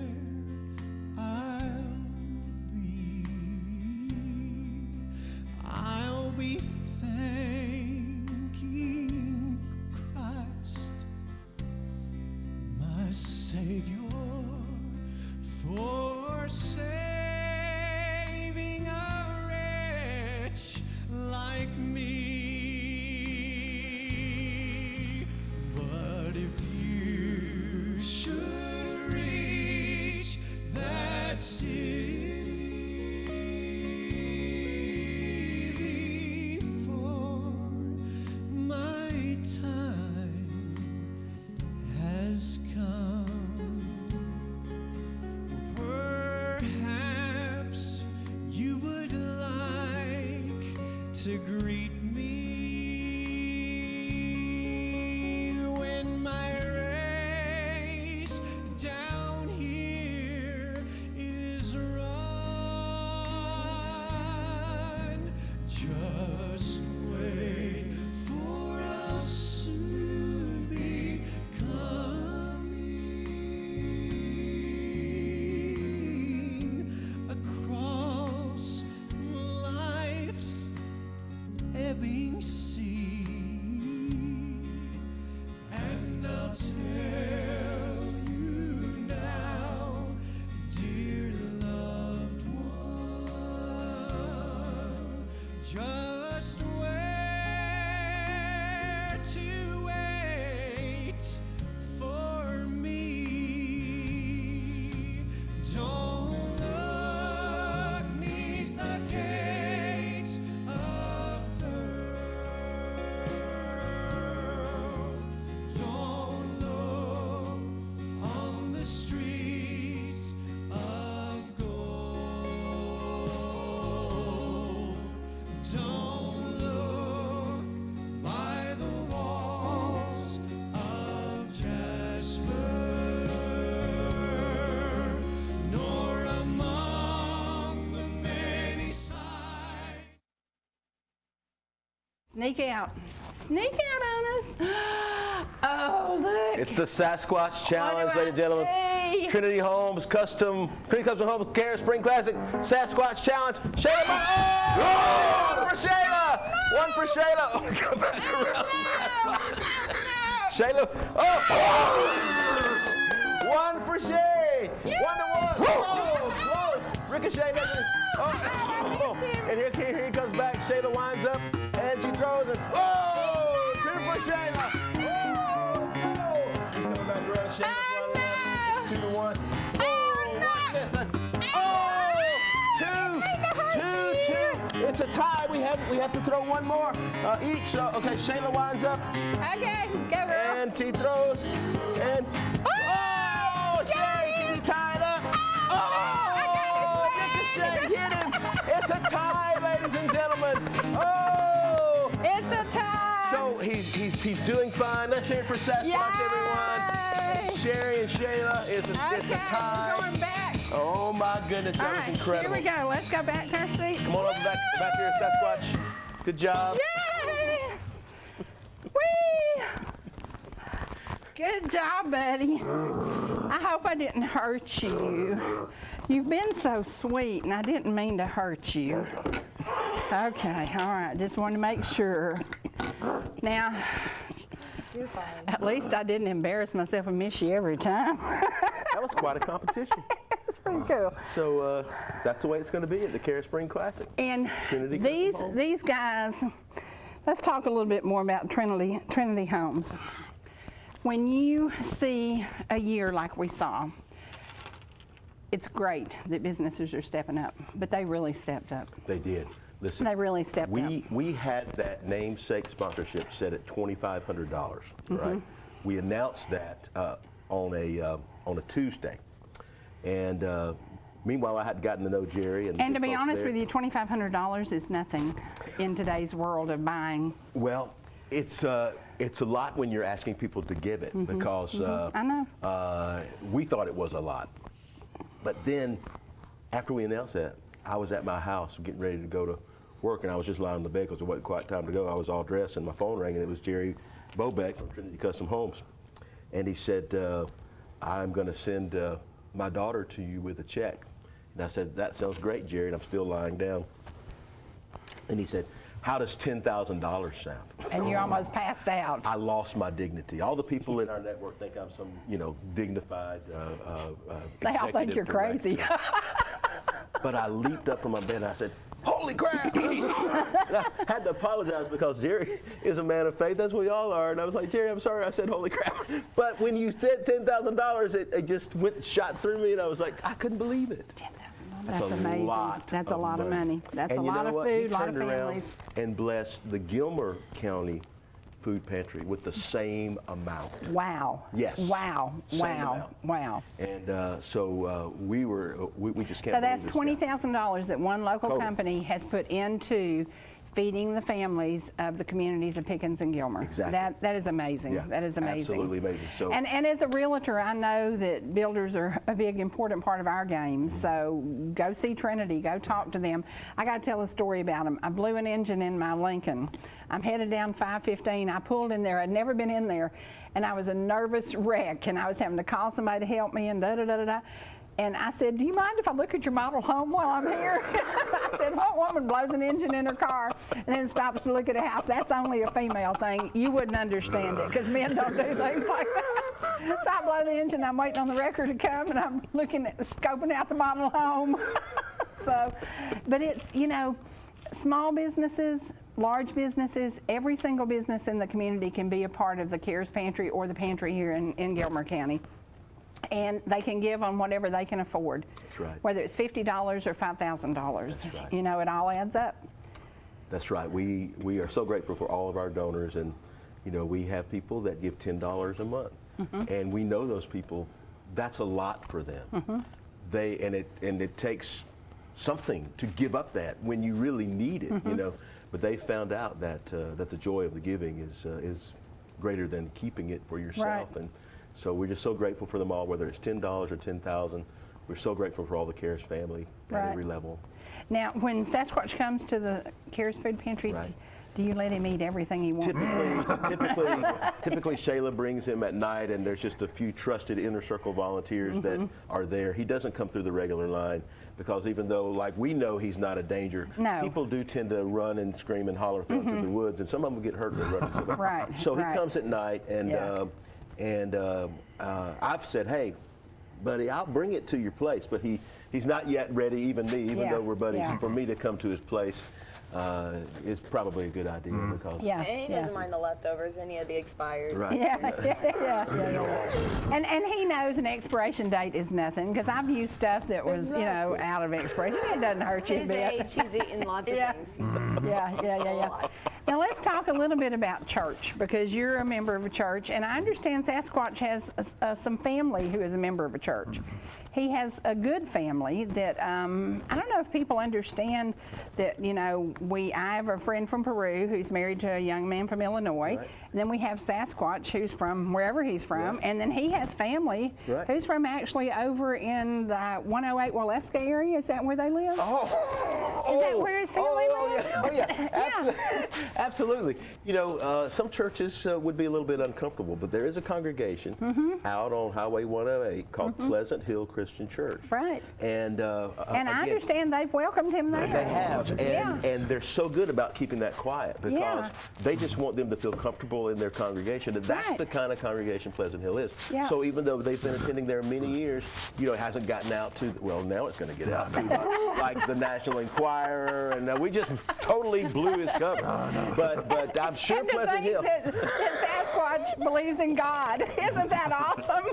I'll be. I'll be thanking Christ, my Savior, for saving a wretch like me. But if you should reach that city before my time has come, perhaps you would like to greet me when my race down here is run. Just wait, for I'll soon be coming across life's ebbing sea, and I'll tell you now, dear loved one, just where to wait for me. Don't look 'neath the gates of pearl. Don't look on the streets of gold. Don't look by the walls of jasper, nor among the many sights. Sneak out. Sneak out on us. Oh, look. It's the Sasquatch Challenge, What do I ladies and gentlemen. see? Trinity Custom Homes Carrier Spring Classic Sasquatch Challenge. Shayla, oh! For Shayla! One for Shayla. Oh, come back around. Shayla, oh! One for Shay. 1-1. Oh, close. Ricochet. Oh. And here he comes back. Shayla winds up and she throws it. Oh! 2 for Shayla. Oh! She's coming back around. Shayla's running up. 2-1. Oh! What's this? Two. It's a tie. We have to throw one more each. Okay, Shayla winds up. Okay, go girl. And she throws. And oh, Shay, can you tie it up? Oh, Ricochet hit him. It's a tie, ladies and gentlemen. Oh, It's a tie. so he's doing fine. Let's hear it for Sasquatch, everyone. Sherry and Shayla, it's a Okay, tie. we're going back. Oh my goodness, All that right, was incredible. here we go. Let's go back to our seats. Come on over back here, Sasquatch. Good job. Yay! Whee! Good job, buddy. I hope I didn't hurt you. You've been so sweet, and I didn't mean to hurt you. Okay, all right. Just wanted to make sure. Now, at least I didn't embarrass myself and miss you every time. That was quite a competition. That's pretty cool. So that's the way it's going to be at the Carrier Spring Classic. And Trinity Custom Homes. these guys, let's talk a little bit more about Trinity Homes. When you see a year like we saw, it's great that businesses are stepping up, but they really stepped up. They did. Listen, They really stepped up. we had that namesake sponsorship set at $2,500, Mm-hmm. right? We announced that on a Tuesday, and meanwhile I hadn't gotten to know Jerry and And the to be folks honest there. with you, $2,500 is nothing in today's world of buying. Well, it's a lot when you're asking people to give it because I know. we thought it was a lot, but then after we announced that, I was at my house getting ready to go to work, and I was just lying on the bed because it wasn't quite time to go. I was all dressed, and my phone rang, and it was Jerry Bobeck from Trinity Custom Homes. And he said, I'm going to send my daughter to you with a check. And I said, that sounds great, Jerry, and I'm still lying down. And he said, how does $10,000 sound? And you almost passed out. I lost my dignity. All the people in our network think I'm some, dignified They all think you're crazy. But I leaped up from my bed and I said, holy crap! I had to apologize because Jerry is a man of faith, as we all are. And I was like, Jerry, I'm sorry I said holy crap. But when you said $10,000, it just shot through me, and I was like, I couldn't believe it. That's amazing. That's a lot of money. That's a lot of food, a lot of families. And blessed the Gilmer County Food Pantry with the same amount. Wow. Yes. Wow. Wow. Wow. And so we just can't. So that's believe this $20,000 that one local company has put into feeding the families of the communities of Pickens and Gilmer. Exactly. That is amazing. Yeah, that is amazing. Absolutely amazing. So, and as a realtor, I know that builders are a big important part of our game. So go see Trinity, go talk to them. I got to tell a story about them. I blew an engine in my Lincoln. I'm headed down 515. I pulled in there. I'd never been in there, and I was a nervous wreck, and I was having to call somebody to help me, and da-da-da-da-da. And I said, do you mind if I look at your model home while I'm here? I said, what woman blows an engine in her car and then stops to look at a house? That's only a female thing. You wouldn't understand it because men don't do things like that. So I blow the engine, I'm waiting on the wrecker to come, and I'm looking at, scoping out the model home. So, but it's, small businesses, large businesses, every single business in the community can be a part of the CARES Pantry or the pantry here in Gilmer County. And they can give on whatever they can afford. That's right. Whether it's $50 or $5,000. That's right. It all adds up. That's right. We are so grateful for all of our donors, and we have people that give $10 a month, and we know those people. That's a lot for them. It takes something to give up that when you really need it. But they found out that the joy of the giving is greater than keeping it for yourself. Right. And so we're just so grateful for them all, whether it's $10 or $10,000. We're so grateful for all the CARES family at every level. Now, when Sasquatch comes to the CARES Food Pantry, do you let him eat everything he wants? Typically, Shayla brings him at night, and there's just a few trusted inner circle volunteers that are there. He doesn't come through the regular line because even though, we know he's not a danger, people do tend to run and scream and holler through the woods, and some of them get hurt when running. So he comes at night, and I've said, hey, buddy, I'll bring it to your place, but he's not yet ready, even though we're buddies. For me to come to his place is probably a good idea because and he doesn't mind the leftovers, any of the expired. Right. And he knows an expiration date is nothing because I've used stuff that was out of expiration. It doesn't hurt you a bit. He's eaten lots of things. Yeah. Now let's talk a little bit about church because you're a member of a church, and I understand Sasquatch has some family who is a member of a church. He has a good family that I don't know if people understand that I have a friend from Peru who's married to a young man from Illinois. Right. And then we have Sasquatch who's from wherever he's from, and then he has family who's from actually over in the 108 Waleska area. Is that where they live? Is that where his family lives? Absolutely. Some churches would be a little bit uncomfortable, but there is a congregation out on Highway 108 called Pleasant Hill Christian Church. Right. And I understand they've welcomed him there. They have, and they're so good about keeping that quiet because they just want them to feel comfortable in their congregation, and that's the kind of congregation Pleasant Hill is. So even though they've been attending there many years, it hasn't gotten out to, now it's going to get out to like the National Enquirer, and we just totally blew his cover. But I'm sure and to Pleasant think Hill. that Sasquatch believes in God. Isn't that awesome?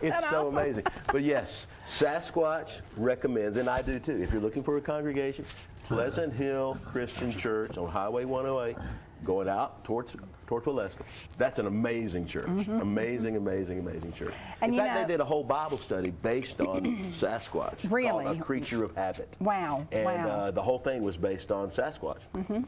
It's so amazing. But yes, Sasquatch recommends, and I do too, if you're looking for a congregation, Pleasant Hill Christian Church on Highway 108, going out towards Waleska. That's an amazing church. Amazing church. And in fact, they did a whole Bible study based on Sasquatch. Really? Called A Creature of Habit. Wow. And the whole thing was based on Sasquatch.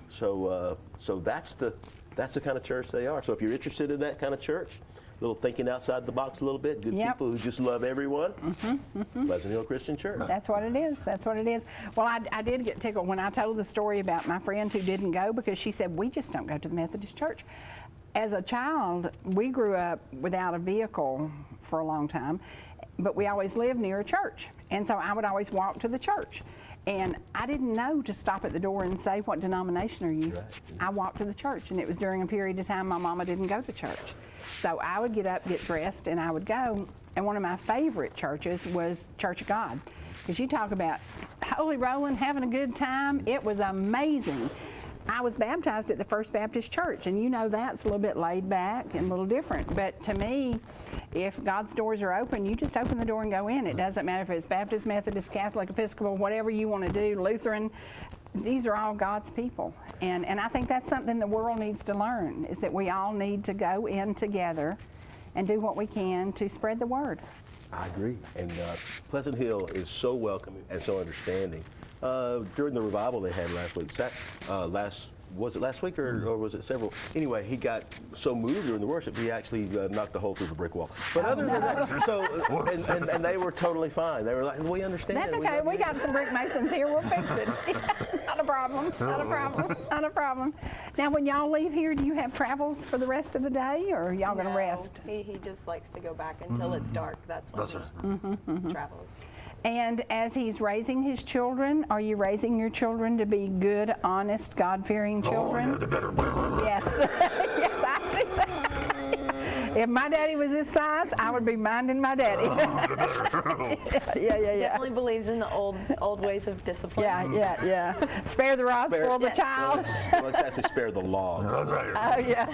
So that's the kind of church they are. So if you're interested in that kind of church, a little thinking outside the box a little bit, good people who just love everyone, Pleasant Hill Christian Church. That's what it is. Well, I did get tickled when I told the story about my friend who didn't go because she said, we just don't go to the Methodist church. as a child, we grew up without a vehicle for a long time, but we always lived near a church. And so I would always walk to the church. And I didn't know to stop at the door and say, what denomination are you? Right. I walked to the church, and it was during a period of time my mama didn't go to church. So I would get up, get dressed, and I would go. And one of my favorite churches was Church of God. Because you talk about holy rolling, having a good time, it was amazing. I was baptized at the First Baptist Church, and you know that's a little bit laid back and a little different. But to me, if God's doors are open, you just open the door and go in. It doesn't matter if it's Baptist, Methodist, Catholic, Episcopal, whatever you want to do, Lutheran. These are all God's people. And I think that's something the world needs to learn, is that we all need to go in together and do what we can to spread the word. I agree. And Pleasant Hill is so welcoming and so understanding. During the revival they had last week, was it last week or was it several? Anyway, he got so moved during the worship he actually knocked a hole through the brick wall. But other than that, so and they were totally fine. They were like, we understand. That's okay. We got some brick masons here. We'll fix it. Not a problem. Not a problem. Not a problem. Now, when y'all leave here, do you have travels for the rest of the day, or are y'all going to rest? He just likes to go back until it's dark. That's when he travels. And as he's raising his children, are you raising your children to be good, honest, God-fearing children? Oh, yeah, they better be. Yes. Yes, I see that. If my daddy was this size, I would be minding my daddy. Yeah. Definitely believes in the old ways of discipline. Yeah. Spare the rod, spoil the child. Let's actually spare the law. That's right. Oh, yeah.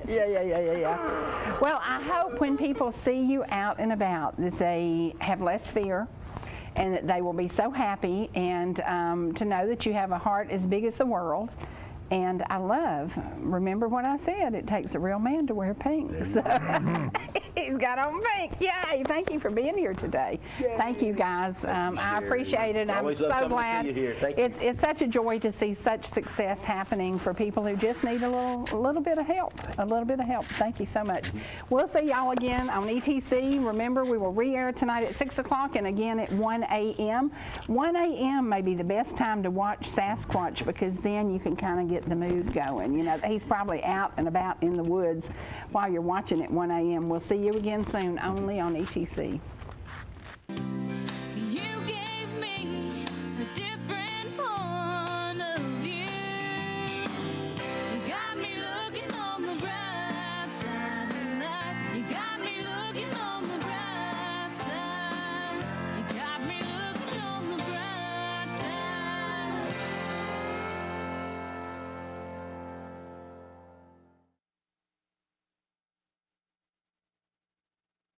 Yeah. Well, I hope when people see you out and about that they have less fear and that they will be so happy, and to know that you have a heart as big as the world. And I remember what I said, it takes a real man to wear pink. So he's got on pink. Yay, thank you for being here today. Yay. Thank you, guys. I appreciate it. I'm so glad. It's such a joy to see such success happening for people who just need a little bit of help. A little bit of help. Thank you so much. We'll see y'all again on ETC. Remember, we will re-air tonight at 6 o'clock and again at 1 a.m. 1 a.m. may be the best time to watch Sasquatch, because then you can kind of get the mood going. You know, he's probably out and about in the woods while you're watching at 1 a.m. We'll see you again soon, only on ETC.